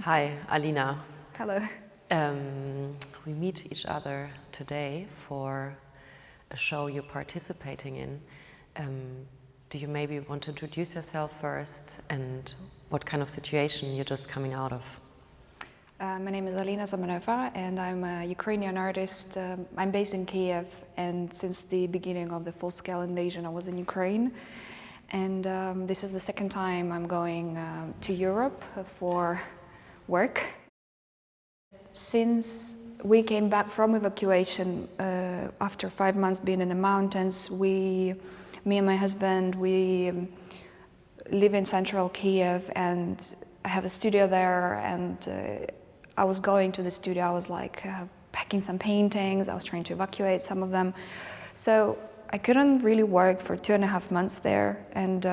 Hi, Alina. Hello. We meet each other today for a show you're participating in. Do you maybe want to introduce yourself first and what kind of situation you're just coming out of? My name is Alina Zamanova and I'm a Ukrainian artist. I'm based in Kiev, and since the beginning of the full-scale invasion I was in Ukraine. And this is the second time I'm going to Europe for work. Since we came back from evacuation after 5 months being in the mountains, me and my husband, we live in central Kiev, and I have a studio there. And I was going to the studio, I was like packing some paintings, I was trying to evacuate some of them. So I couldn't really work for 2.5 months there, and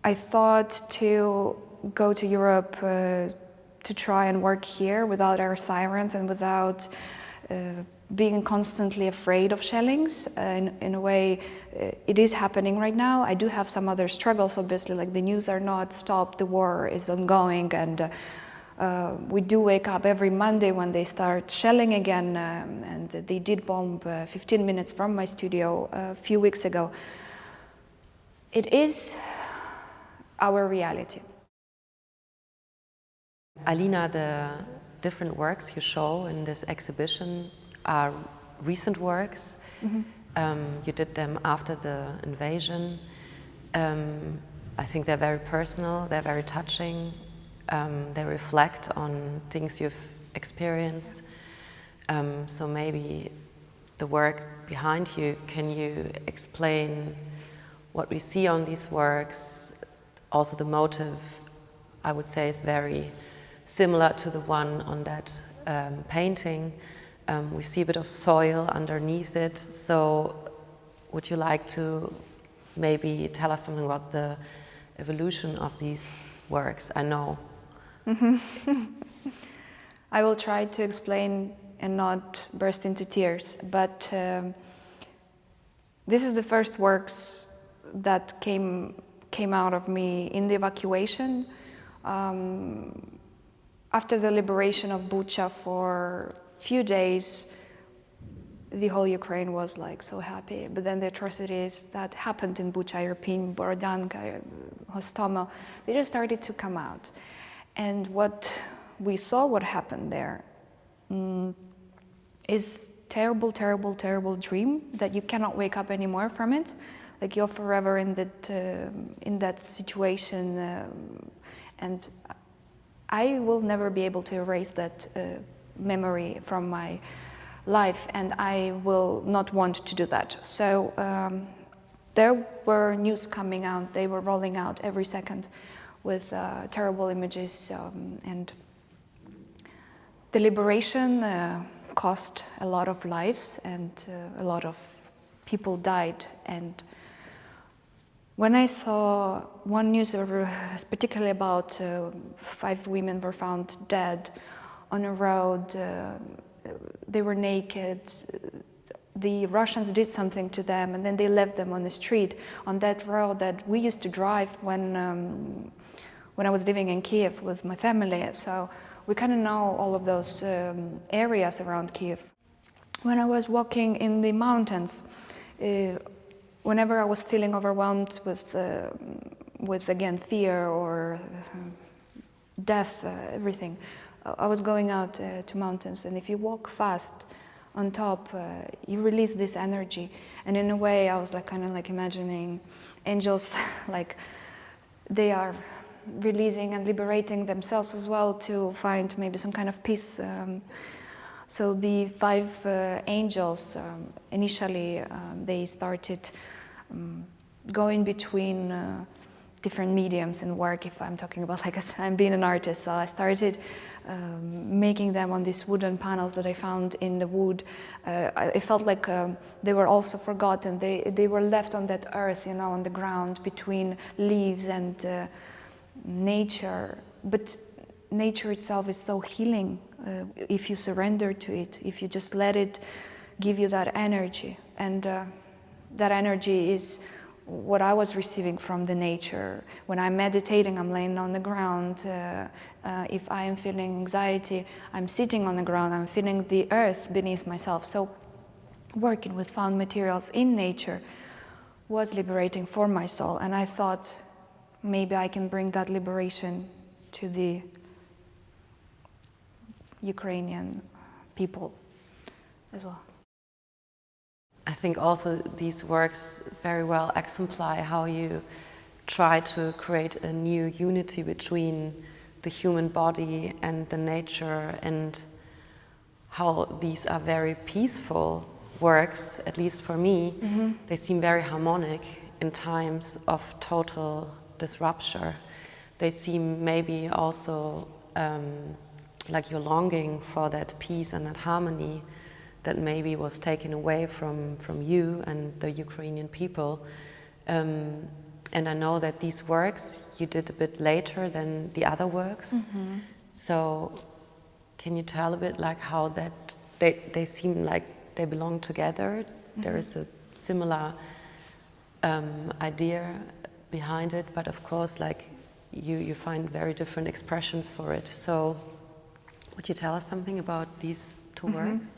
I thought to go to Europe to try and work here without air sirens and without being constantly afraid of shellings. In a way, it is happening right now. I do have some other struggles, obviously, like the news are not stopped, the war is ongoing, and we do wake up every Monday when they start shelling again, and they did bomb 15 minutes from my studio a few weeks ago. It is our reality. Alina, the different works you show in this exhibition are recent works. Mm-hmm. You did them after the invasion. I think they're very personal, they're very touching. They reflect on things you've experienced. So maybe the work behind you, can you explain what we see on these works? Also the motive, I would say, is very similar to the one on that painting. We see a bit of soil underneath it. So would you like to maybe tell us something about the evolution of these works? I know. I will try to explain and not burst into tears, but this is the first works that came out of me in the evacuation. After the liberation of Bucha, for a few days, the whole Ukraine was like so happy. But then the atrocities that happened in Bucha, Irpin, Borodanka, Hostomel, they just started to come out. And what we saw, what happened there, is terrible, terrible, terrible dream that you cannot wake up anymore from it. Like you're forever in that situation, and I will never be able to erase that memory from my life, and I will not want to do that. So there were news coming out, they were rolling out every second with terrible images, and the liberation cost a lot of lives, and a lot of people died. And when I saw one news, particularly about 5 women were found dead on a road, they were naked, the Russians did something to them, and then they left them on the street, on that road that we used to drive when I was living in Kiev with my family. So we kind of know all of those areas around Kiev. When I was walking in the mountains, whenever I was feeling overwhelmed with again fear or death, everything, I was going out to mountains, and if you walk fast on top, you release this energy. And in a way, I was like kind of like imagining angels, like they are releasing and liberating themselves as well to find maybe some kind of peace. So the 5 angels, initially they started going between different mediums in work. If I'm talking about, like I'm being an artist, so I started making them on these wooden panels that I found in the wood. I felt like they were also forgotten. They were left on that earth, you know, on the ground between leaves and nature. But nature itself is so healing if you surrender to it, if you just let it give you that energy. And that energy is what I was receiving from the nature. When I'm meditating, I'm laying on the ground. If I am feeling anxiety, I'm sitting on the ground. I'm feeling the earth beneath myself. So working with found materials in nature was liberating for my soul. And I thought maybe I can bring that liberation to the Ukrainian people as well. I think also these works very well exemplify how you try to create a new unity between the human body and the nature, and how these are very peaceful works, at least for me. Mm-hmm. They seem very harmonic in times of total disruption. They seem maybe also like you're longing for that peace and that harmony that maybe was taken away from you and the Ukrainian people. And I know that these works you did a bit later than the other works. Mm-hmm. So can you tell a bit like how that they seem like they belong together? Mm-hmm. There is a similar idea behind it, but of course like you find very different expressions for it. So would you tell us something about these two mm-hmm. works?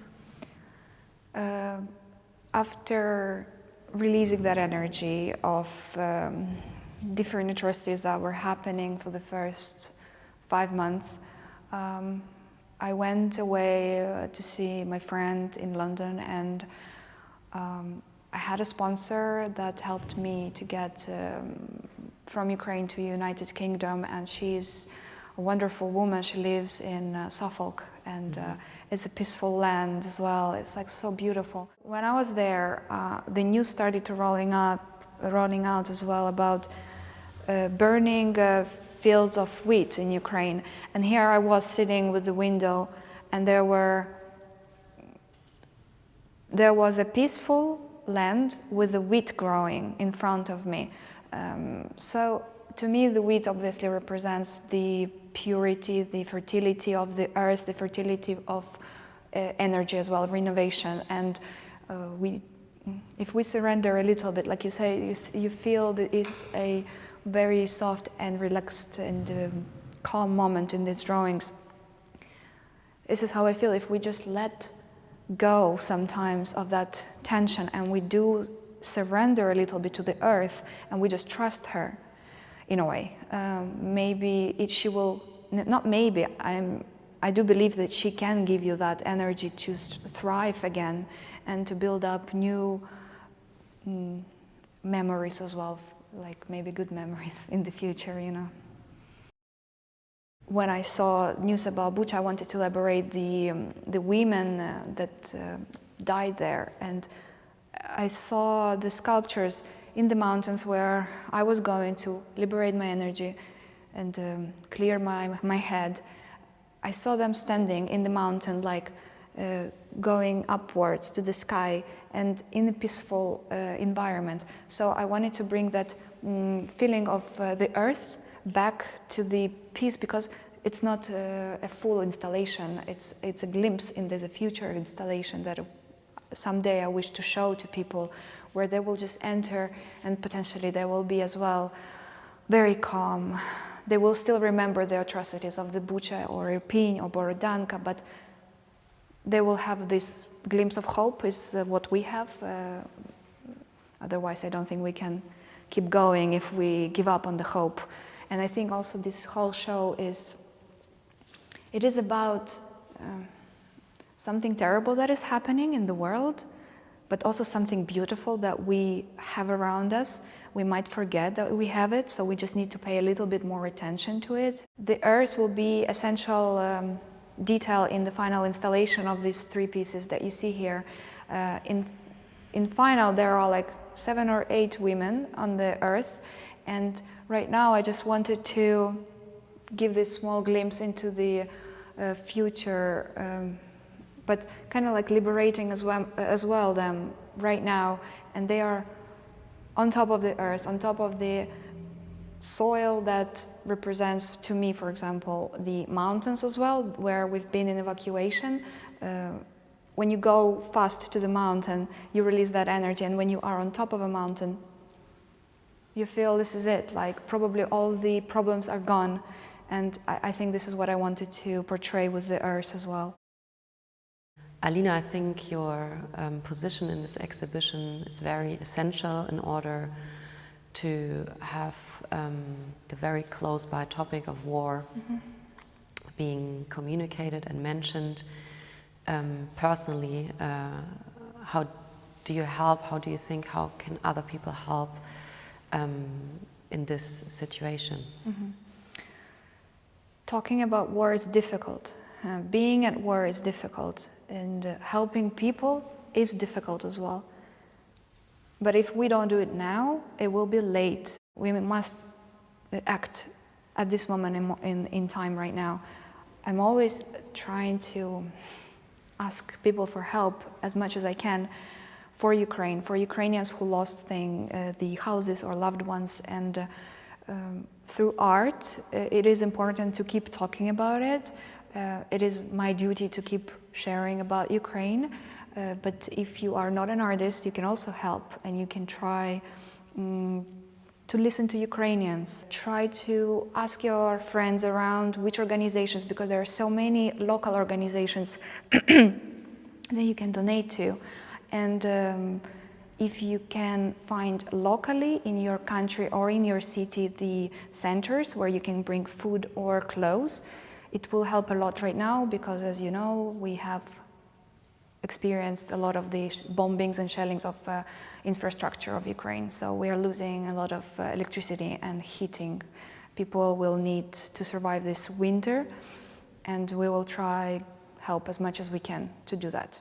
After releasing that energy of different atrocities that were happening for the first 5 months, I went away to see my friend in London, and I had a sponsor that helped me to get from Ukraine to United Kingdom, and she's a wonderful woman. She lives in Suffolk, and it's a peaceful land as well. It's like so beautiful. When I was there, the news started to rolling out as well about burning fields of wheat in Ukraine. And here I was sitting with the window, and there was a peaceful land with the wheat growing in front of me. So to me, the wheat obviously represents the purity, the fertility of the earth, the fertility of energy as well, renovation. And if we surrender a little bit, like you say, you feel that it's a very soft and relaxed and calm moment in these drawings. This is how I feel. If we just let go sometimes of that tension, and we do surrender a little bit to the earth, and we just trust her in a way, maybe she will, not maybe, I do believe that she can give you that energy to thrive again and to build up new memories as well, like maybe good memories in the future, you know. When I saw news about Bucha, I wanted to liberate the women that died there, and I saw the sculptures in the mountains where I was going to liberate my energy and clear my head. I saw them standing in the mountain, like going upwards to the sky and in a peaceful environment. So I wanted to bring that feeling of the earth back to the peace, because it's not a full installation. It's a glimpse into the future installation that someday I wish to show to people, where they will just enter, and potentially they will be as well very calm. They will still remember the atrocities of the Bucha or Irpin or Borodanka, but they will have this glimpse of hope, is what we have. Otherwise, I don't think we can keep going if we give up on the hope. And I think also this whole show is about something terrible that is happening in the world, but also something beautiful that we have around us. We might forget that we have it, so we just need to pay a little bit more attention to it. The earth will be essential detail in the final installation of these 3 pieces that you see here. In final, there are like 7 or 8 women on the earth, and right now I just wanted to give this small glimpse into the future, but kind of like liberating as well them right now. And they are on top of the earth, on top of the soil that represents, to me, for example, the mountains as well, where we've been in evacuation. When you go fast to the mountain, you release that energy, and when you are on top of a mountain, You feel this is it, like probably all the problems are gone. And I think this is what I wanted to portray with the earth as well. Alina, I think your position in this exhibition is very essential in order to have the very close by topic of war being communicated and mentioned. Personally, how do you help? How do you think? How can other people help in this situation? Talking about war is difficult. Being at war is difficult, and helping people is difficult as well. But if we don't do it now, it will be late. We must act at this moment in time right now. I'm always trying to ask people for help as much as I can for Ukraine, for Ukrainians who lost the houses or loved ones. And through art, it is important to keep talking about it. It is my duty to keep sharing about Ukraine. But if you are not an artist, you can also help, and you can try to listen to Ukrainians. Try to ask your friends around which organizations, because there are so many local organizations that you can donate to. And if you can find locally in your country or in your city the centers where you can bring food or clothes, it will help a lot right now, because as you know, we have experienced a lot of the bombings and shellings of infrastructure of Ukraine. So we are losing a lot of electricity and heating. People will need to survive this winter, and we will try help as much as we can to do that.